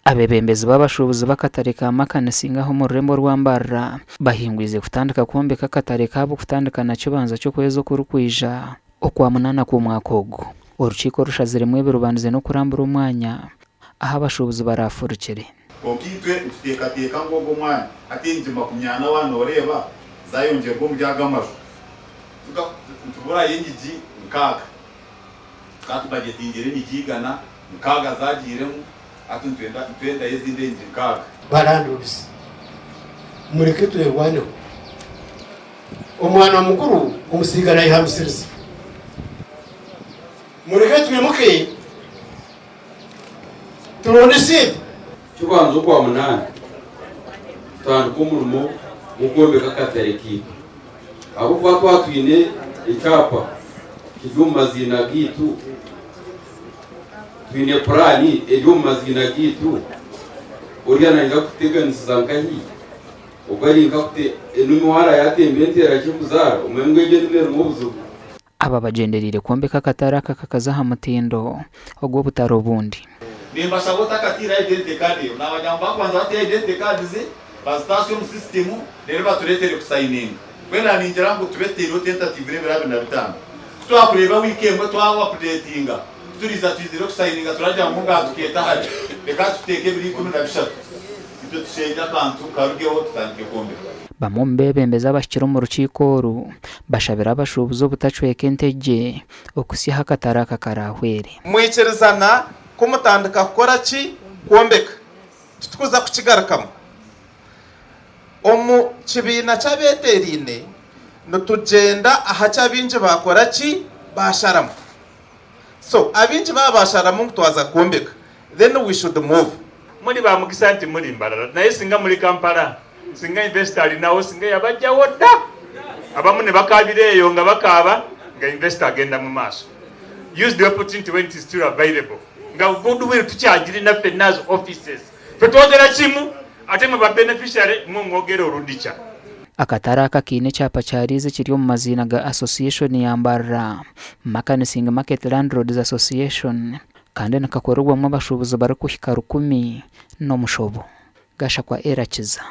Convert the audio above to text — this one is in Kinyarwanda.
abebembezi b'abashubuzi b'akatare ka makanisi ngaho mu rurembo rwa Mbarara bahingwize kutandika kuombeka akatare kabo kutandika na kibanza cyo kwezi kurukwija okwa munana ku mwakogo. Urukiko rushaziremwe birubanze no kurambura umwanya aho abashubuzi barafurukire okitwe tutekateka ngogo mwanya atinje makumyana wano oreba zayonje go mbyagamasho tubura yengiji nkaga kati budgetingire nigigana nkaga zagiremo atundwenda yezinde nkaga baranduzi mureke turwane umwana mukuru umusigara yihamsiriza mureke twimuke turondese kibanzo kwa munani tandika umurimo gukombeka akatare kiwe abo twatwine icyapa kijumazina gitu twine plani ejumazina gitu uriya nanga kuteganisa nkahi ugari nkafite n'umuhara yatembentera kimuzara umwengege n'umero mubuzu. Aba bagenderire kuombeka akatare akakaza hamutindo ogwo butaro bundi nimba sabota katira identity card n'abanyamba kwanza bati identity card station system rero baturetere kusigning kwena ninjira ngo tubetere tentative rebe na bitanga twakureba weekend twawa updatinga turiza twizire kusigninga turajya mu ngato keta haje reka tuteke biri 13 ibyo tushenja kantu karugeho tutandike kombe bamombe bembeza bashikira mu rukiko ru bashabira abashubuzo butacweke ntege okusiha akatare akakarahwere mwicerezana kumutandika kukora ki kuombeka tutukuza kukigarakamo omu kibina cyabeterine nutugenda aha cyabinje bakora ki basharamu so abinje babasharamu twaza kuombeka then we should move. Muri ba mugisanti muri Mbarara naye singa muri Kampala singa investor nawo singa yabajja wodda abamune bakabireyo nga bakaba nga investor agenda mu maso. Use the opportunity when it is still available. Nga goodwill tukyagiri na finance offices twogera kimu ate mu ba beneficiary mu ngogera orudicha. Akatare akakine cyapa cyarize kiri mu mazina ga Association ya Mbarara Makanisi Market Landlords Association kandi nakakorerwamo abashubuzi bari kuhika 10 no mushobo gasha kwa Erakiza.